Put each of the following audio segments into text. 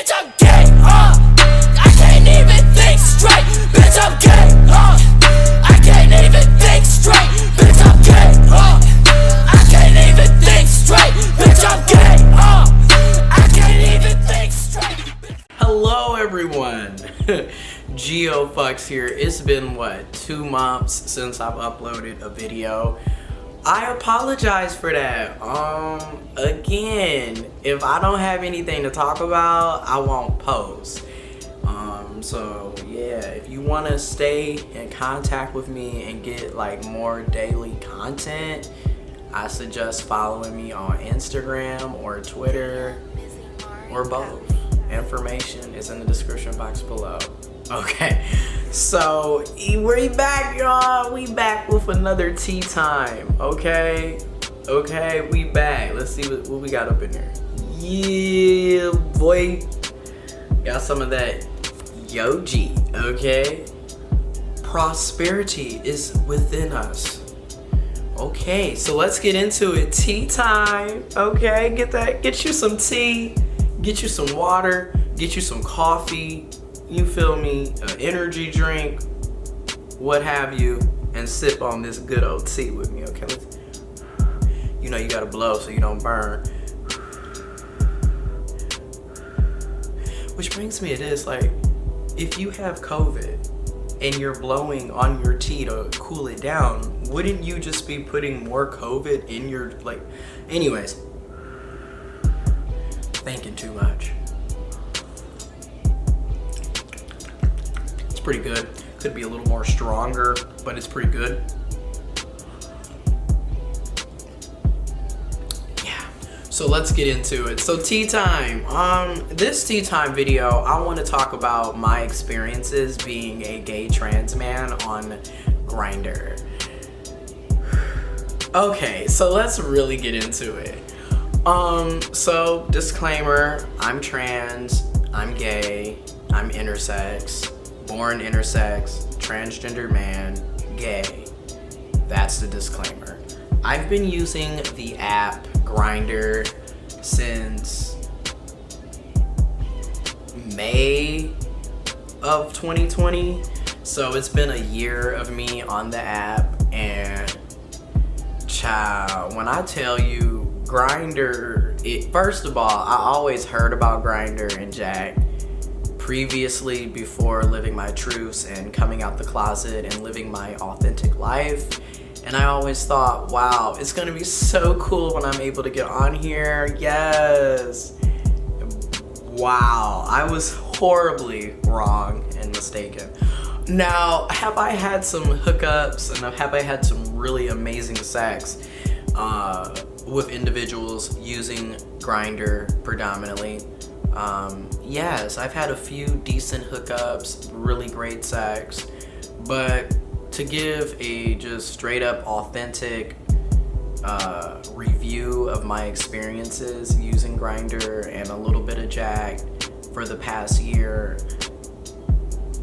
Bitch, I'm gay, I can't even think straight. Bitch, I'm gay, I can't even think straight. Bitch, I'm gay, I can't even think straight. Bitch, I'm gay, I can't even think straight. Hello everyone, GeoFucks here. It's been 2 months since I've uploaded a video. I apologize for that. Again, if I don't have anything to talk about, I won't post. So yeah, if you want to stay in contact with me and get more daily content, I suggest following me on Instagram or Twitter or both. Information is in the description box below. Okay, so we back, y'all. We back with another tea time. Okay, we back. Let's see what we got up in here. Yeah, boy, got some of that Yogi. Okay, prosperity is within us. Okay, so let's get into it. Tea time. Okay, get you some tea, get you some water, get you some coffee, you feel me, an energy drink, what have you, and sip on this good old tea with me. Okay, you know you gotta blow so you don't burn. Which brings me to this, if you have COVID and you're blowing on your tea to cool it down, wouldn't you just be putting more COVID in your, anyways, thinking too much. It's pretty good. Could be a little more stronger, but it's pretty good. Yeah, so let's get into it. So tea time. This tea time video, I want to talk about my experiences being a gay trans man on Grindr. Okay, so let's really get into it. So disclaimer, I'm trans, I'm gay, I'm intersex, born intersex, transgender man, gay. That's the disclaimer. I've been using the app Grindr since May of 2020. So it's been a year of me on the app, and child, when I tell you Grindr, first of all, I always heard about Grindr and Jack previously before living my truths and coming out the closet and living my authentic life. And I always thought, wow, it's gonna be so cool when I'm able to get on here. Yes. Wow, I was horribly wrong and mistaken. Now, have I had some hookups and have I had some really amazing sex with individuals using Grindr predominantly? Yes, I've had a few decent hookups, really great sex, but to give a just straight up authentic review of my experiences using Grindr and a little bit of Jack for the past year,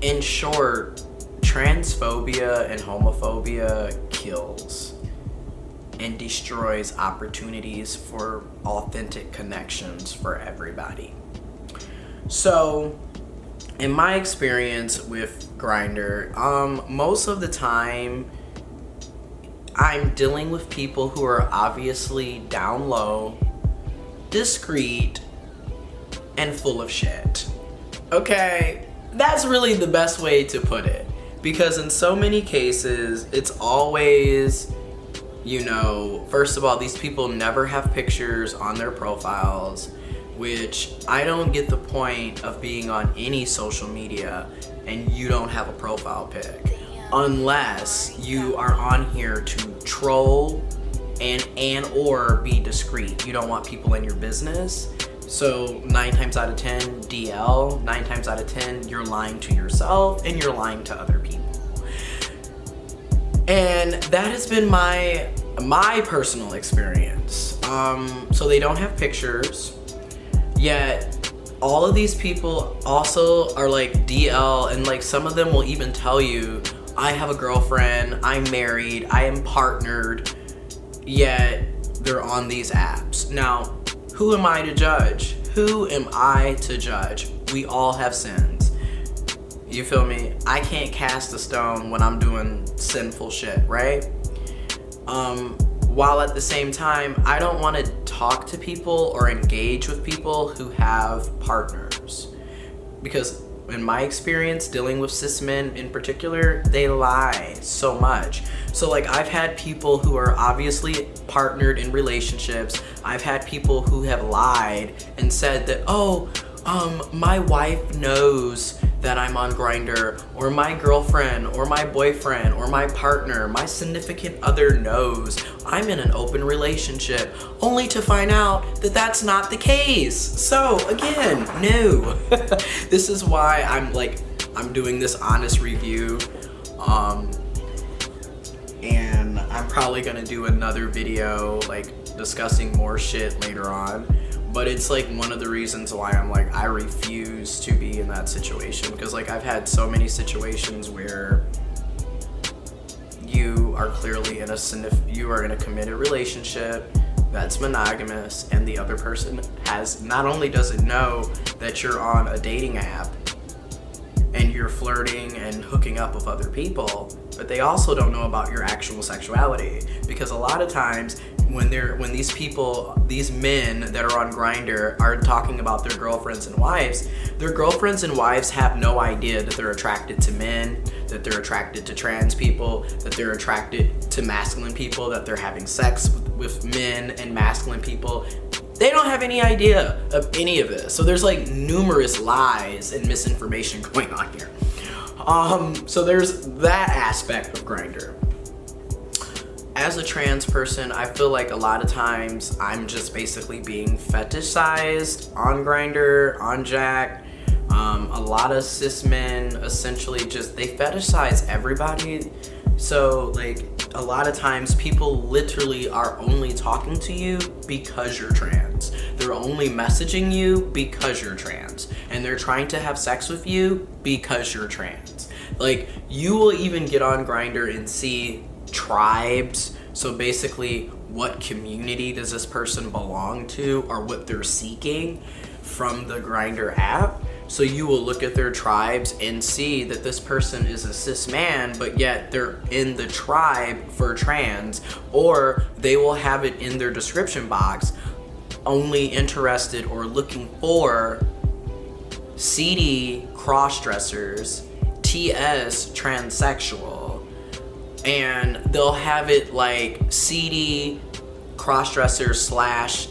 in short, transphobia and homophobia kills and destroys opportunities for authentic connections for everybody. So, in my experience with Grindr, most of the time, I'm dealing with people who are obviously down low, discreet, and full of shit. Okay, that's really the best way to put it. Because in so many cases, it's always, first of all, these people never have pictures on their profiles, which I don't get the point of being on any social media and you don't have a profile pic. Unless you are on here to troll and or be discreet. You don't want people in your business. So 9 times out of 10, DL, 9 times out of 10, you're lying to yourself and you're lying to other people. And that has been my personal experience. So they don't have pictures, yet all of these people also are DL, and some of them will even tell you, I have a girlfriend, I'm married, I am partnered, yet they're on these apps. Now, who am I to judge? who am I to judge? We all have sins. You feel me? I can't cast a stone when I'm doing sinful shit, right? While at the same time, I don't want to talk to people or engage with people who have partners. Because in my experience, dealing with cis men in particular, they lie so much. So like, I've had people who are obviously partnered in relationships. I've had people who have lied and said that, my wife knows that I'm on Grindr, or my girlfriend, or my boyfriend, or my partner, my significant other knows I'm in an open relationship, only to find out that that's not the case. So again, no. This is why I'm doing this honest review, and I'm probably gonna do another video like discussing more shit later on. But it's like one of the reasons why I'm like, I refuse to be in that situation, because like I've had so many situations where you are clearly in a committed relationship that's monogamous, and the other person not only doesn't know that you're on a dating app and you're flirting and hooking up with other people, but they also don't know about your actual sexuality. Because a lot of times when these men that are on Grindr are talking about their girlfriends and wives, their girlfriends and wives have no idea that they're attracted to men, that they're attracted to trans people, that they're attracted to masculine people, that they're having sex with men and masculine people. They don't have any idea of any of this. So there's like numerous lies and misinformation going on here. So there's that aspect of Grindr. As a trans person, I feel like a lot of times I'm just basically being fetishized on Grindr, on Jack. A lot of cis men essentially they fetishize everybody. So like a lot of times people literally are only talking to you because you're trans. They're only messaging you because you're trans. And they're trying to have sex with you because you're trans. Like, you will even get on Grindr and see tribes. So basically, what community does this person belong to, or what they're seeking from the Grindr app. So you will look at their tribes and see that this person is a cis man, but yet they're in the tribe for trans, or they will have it in their description box, only interested or looking for CD crossdressers, TS transsexual, and they'll have it like CD crossdresser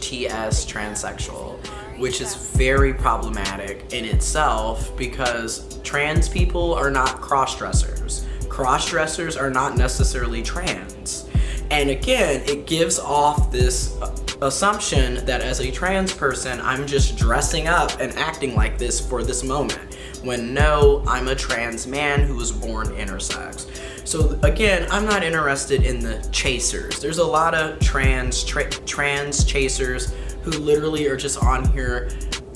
/ TS transsexual, which is very problematic in itself, because trans people are not crossdressers. Crossdressers are not necessarily trans. And again, it gives off this assumption that as a trans person, I'm just dressing up and acting like this for this moment, when no, I'm a trans man who was born intersex. So again, I'm not interested in the chasers. There's a lot of trans chasers who literally are just on here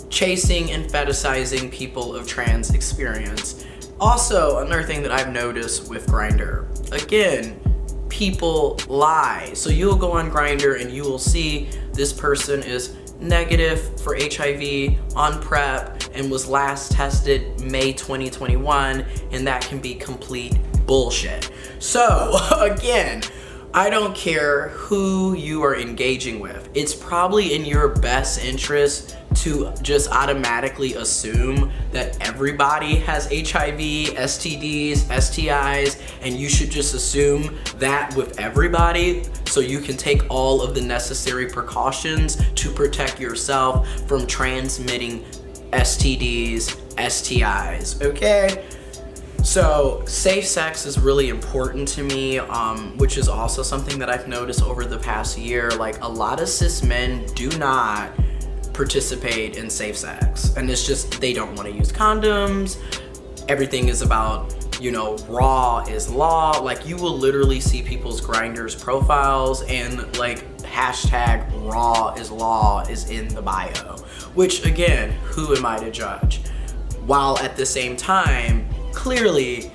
chasing and fetishizing people of trans experience. Also, another thing that I've noticed with Grindr, again, people lie. So you'll go on Grindr and you will see this person is negative for HIV on PrEP and was last tested May 2021, and that can be complete bullshit. So again, I don't care who you are engaging with. It's probably in your best interest to just automatically assume that everybody has HIV, STDs, STIs, and you should just assume that with everybody, so you can take all of the necessary precautions to protect yourself from transmitting STDs, STIs, okay? So safe sex is really important to me, which is also something that I've noticed over the past year. Like, a lot of cis men do not participate in safe sex, and it's just they don't want to use condoms. Everything is about, you know, raw is law. Like, you will literally see people's Grindr's profiles and like hashtag raw is law is in the bio, which again, who am I to judge? While at the same time, clearly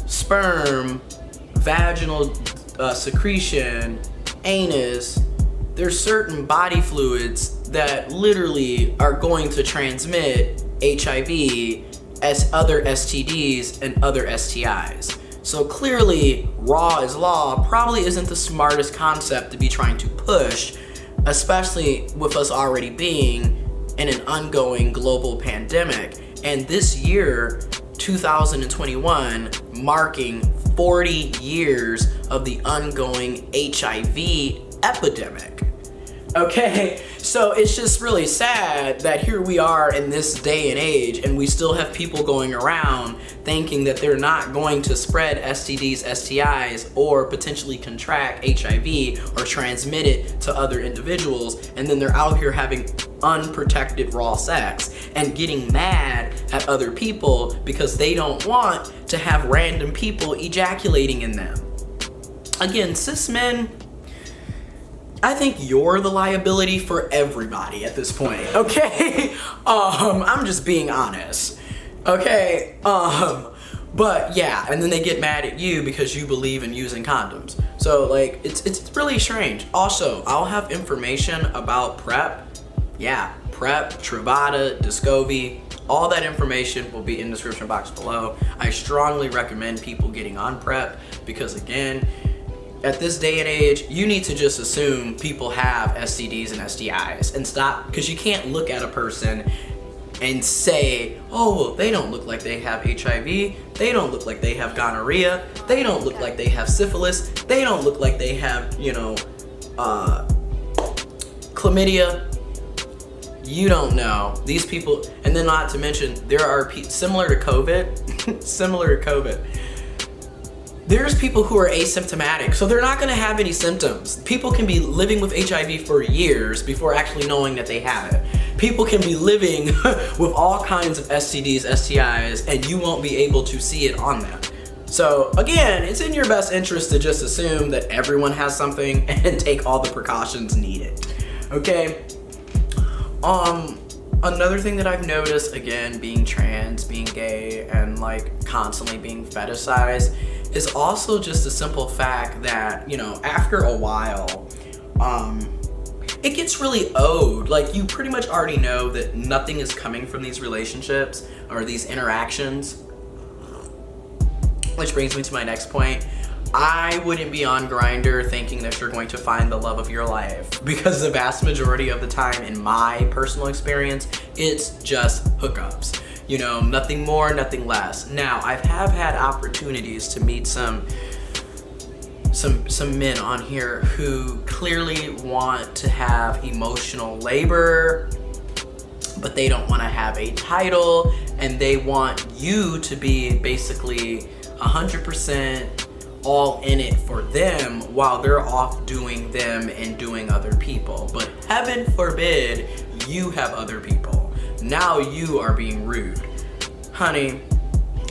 sperm, vaginal secretion, anus, there's certain body fluids that literally are going to transmit HIV as other STDs and other STIs. So clearly, raw is law probably isn't the smartest concept to be trying to push, especially with us already being in an ongoing global pandemic. And this year, 2021, marking 40 years of the ongoing HIV epidemic. Okay, so it's just really sad that here we are in this day and age and we still have people going around thinking that they're not going to spread STDs, STIs, or potentially contract HIV or transmit it to other individuals, and then they're out here having unprotected raw sex and getting mad at other people because they don't want to have random people ejaculating in them. Again, cis men, I think you're the liability for everybody at this point, okay? I'm just being honest, okay? But yeah, and then they get mad at you because you believe in using condoms. So like, it's really strange. Also, I'll have information about PrEP. Yeah, PrEP, Truvada, Descovy, all that information will be in the description box below. I strongly recommend people getting on PrEP because again, at this day and age, you need to just assume people have STDs and STIs and stop, because you can't look at a person and say, oh, well, they don't look like they have HIV, they don't look like they have gonorrhea, they don't look like they have syphilis, they don't look like they have, chlamydia. You don't know. These people, and then not to mention, there are similar to COVID, there's people who are asymptomatic, so they're not gonna have any symptoms. People can be living with HIV for years before actually knowing that they have it. People can be living with all kinds of STDs, STIs, and you won't be able to see it on them. So again, it's in your best interest to just assume that everyone has something and take all the precautions needed, okay? Another thing that I've noticed, again, being trans, being gay, and like constantly being fetishized, is also just the simple fact that, after a while, it gets really owed. Like, you pretty much already know that nothing is coming from these relationships or these interactions. Which brings me to my next point. I wouldn't be on Grindr thinking that you're going to find the love of your life, because the vast majority of the time, in my personal experience, it's just hookups. Nothing more, nothing less. Now, I have had opportunities to meet some men on here who clearly want to have emotional labor, but they don't want to have a title, and they want you to be basically 100% all in it for them while they're off doing them and doing other people. But heaven forbid you have other people. Now you are being rude. Honey,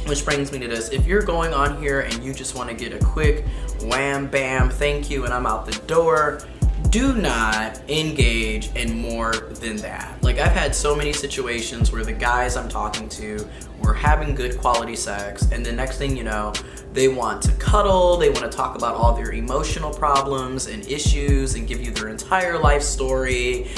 which brings me to this. If you're going on here and you just want to get a quick wham bam thank you and I'm out the door, do not engage in more than that. Like, I've had so many situations where the guys I'm talking to were having good quality sex, and the next thing you know, they want to cuddle, they want to talk about all their emotional problems and issues and give you their entire life story,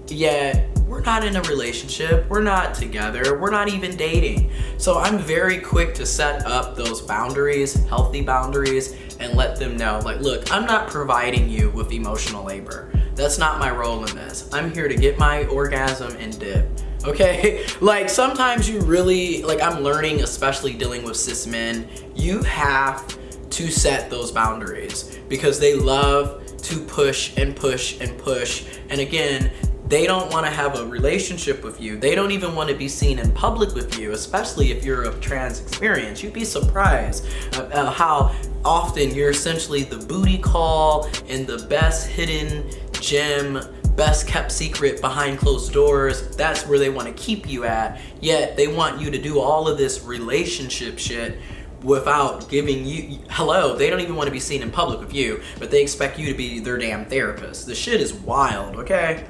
yet we're not in a relationship, we're not together, we're not even dating. So I'm very quick to set up those boundaries, healthy boundaries, and let them know, like, look, I'm not providing you with emotional labor. That's not my role in this. I'm here to get my orgasm and dip. Okay? Like, sometimes you really, like, I'm learning, especially dealing with cis men, you have to set those boundaries because they love to push and push and push. And again, they don't want to have a relationship with you. They don't even want to be seen in public with you, especially if you're of trans experience. You'd be surprised how often you're essentially the booty call and the best hidden gem, best kept secret behind closed doors. That's where they want to keep you at. Yet they want you to do all of this relationship shit without giving you, hello, they don't even want to be seen in public with you, but they expect you to be their damn therapist. The shit is wild, okay?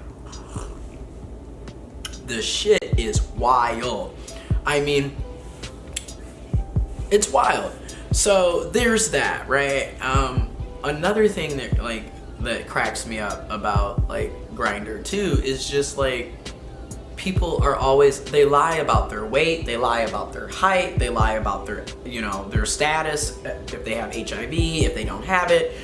The shit is wild. I mean, it's wild. So there's that, right? Another thing that cracks me up about like Grindr too is just like, people are always, they lie about their weight, they lie about their height, they lie about their, you know, their status, if they have HIV, if they don't have it.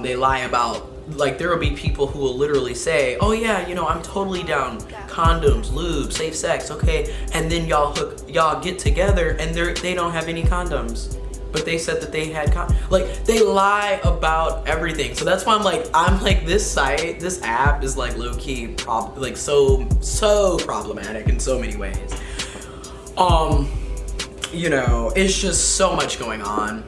They lie about, like, there will be people who will literally say, oh yeah, you know, I'm totally down, condoms, lube, safe sex, okay, and then y'all get together and they don't have any condoms, but they said that they had like, they lie about everything. So that's why I'm like this app is like low-key like so problematic in so many ways. You know, it's just so much going on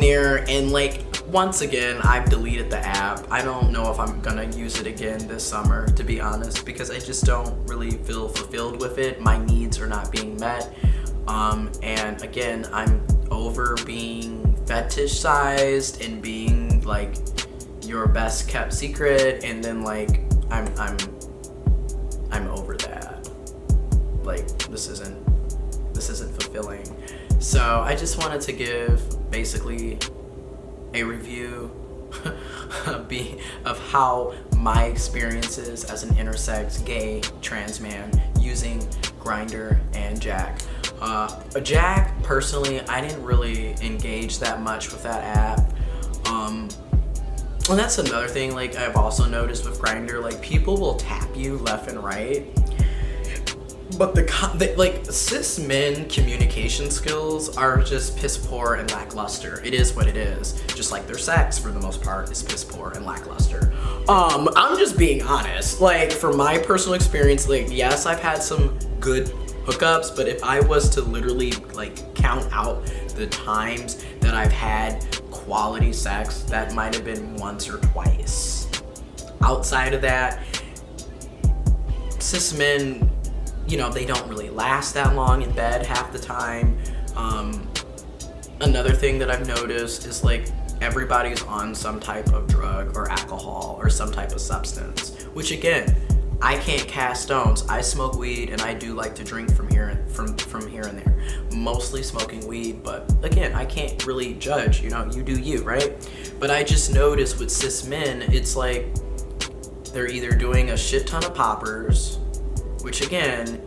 there, and like, once again, I've deleted the app. I don't know if I'm gonna use it again this summer, to be honest, because I just don't really feel fulfilled with it. My needs are not being met. And again, I'm over being fetishized and being like your best kept secret, and then like I'm over that. Like, this isn't fulfilling. So I just wanted to give basically a review of how my experiences as an intersex, gay, trans man using Grindr and Jack. Jack, personally, I didn't really engage that much with that app. And that's another thing, like, I've also noticed with Grindr, like, people will tap you left and right, but like, cis men communication skills are just piss poor and lackluster. It is what it is. Just like their sex, for the most part, is piss poor and lackluster. I'm just being honest. Like, for my personal experience, like, yes, I've had some good hookups, but if I was to literally like count out the times that I've had quality sex, that might have been once or twice. Outside of that, cis men, you know, they don't really last that long in bed half the time. Another thing that I've noticed is like, everybody's on some type of drug or alcohol or some type of substance, which again, I can't cast stones. I smoke weed and I do like to drink from here and there. Mostly smoking weed, but again, I can't really judge, you know, you do you, right? But I just noticed with cis men, it's like they're either doing a shit ton of poppers, which again,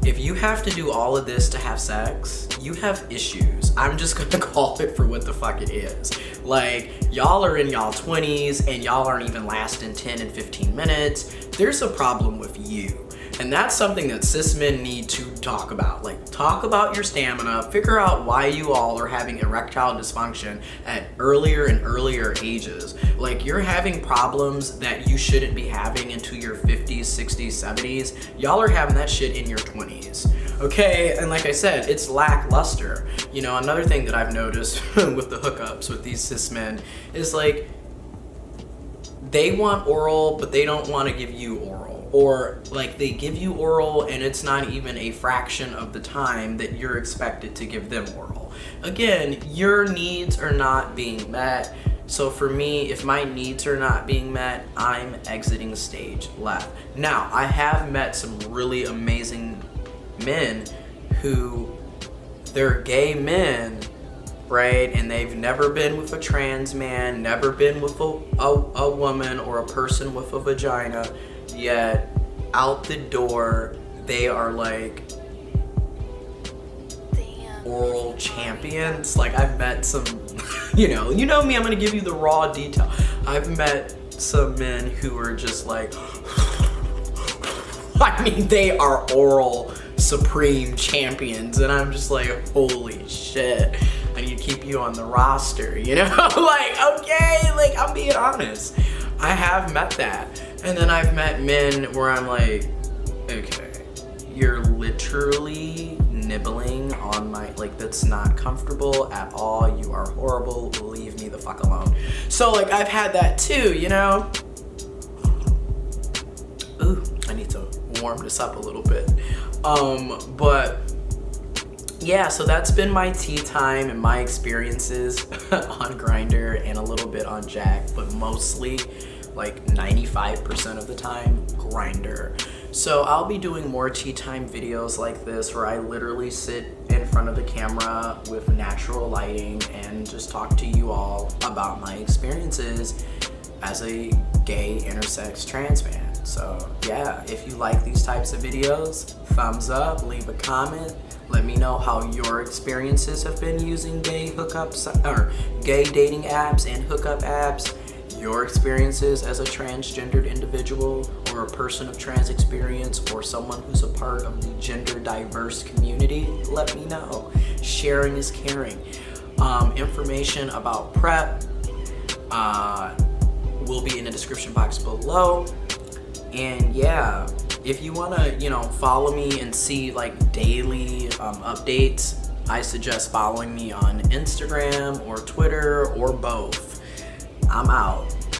if you have to do all of this to have sex, you have issues. I'm just gonna call it for what the fuck it is. Like, y'all are in y'all 20s and y'all aren't even lasting 10 and 15 minutes. There's a problem with you. And that's something that cis men need to talk about. Like, talk about your stamina, figure out why you all are having erectile dysfunction at earlier and earlier ages. Like, you're having problems that you shouldn't be having into your 50s, 60s, 70s. Y'all are having that shit in your 20s. Okay, and like I said, it's lackluster. You know, another thing that I've noticed with the hookups with these cis men is like, they want oral, but they don't want to give you oral. Or like, they give you oral and it's not even a fraction of the time that you're expected to give them oral. Again, your needs are not being met. So for me, if my needs are not being met, I'm exiting stage left. Now, I have met some really amazing men who, they're gay men, right? And they've never been with a trans man, never been with a woman or a person with a vagina, yet out the door, they are like oral champions. Like, I've met some, you know me, I'm gonna give you the raw detail. I've met some men who are just like, I mean, they are oral supreme champions, and I'm just like, holy shit, I need to keep you on the roster, you know? Like, okay, like, I'm being honest. I have met that. And then I've met men where I'm like, okay, you're literally nibbling on my, like, that's not comfortable at all. You are horrible. Leave me the fuck alone. So, like, I've had that too, you know? Ooh, I need to warm this up a little bit. But yeah, so that's been my tea time and my experiences on Grindr and a little bit on Jack, but mostly like 95% of the time, Grindr. So I'll be doing more tea time videos like this where I literally sit in front of the camera with natural lighting and just talk to you all about my experiences as a gay intersex trans man. So yeah, if you like these types of videos, thumbs up, leave a comment. Let me know how your experiences have been using gay hookups or gay dating apps and hookup apps. Your experiences as a transgendered individual or a person of trans experience or someone who's a part of the gender diverse community. Let me know. Sharing is caring. Information about PrEP will be in the description box below. And yeah, if you want to, follow me and see like daily updates, I suggest following me on Instagram or Twitter or both. I'm out.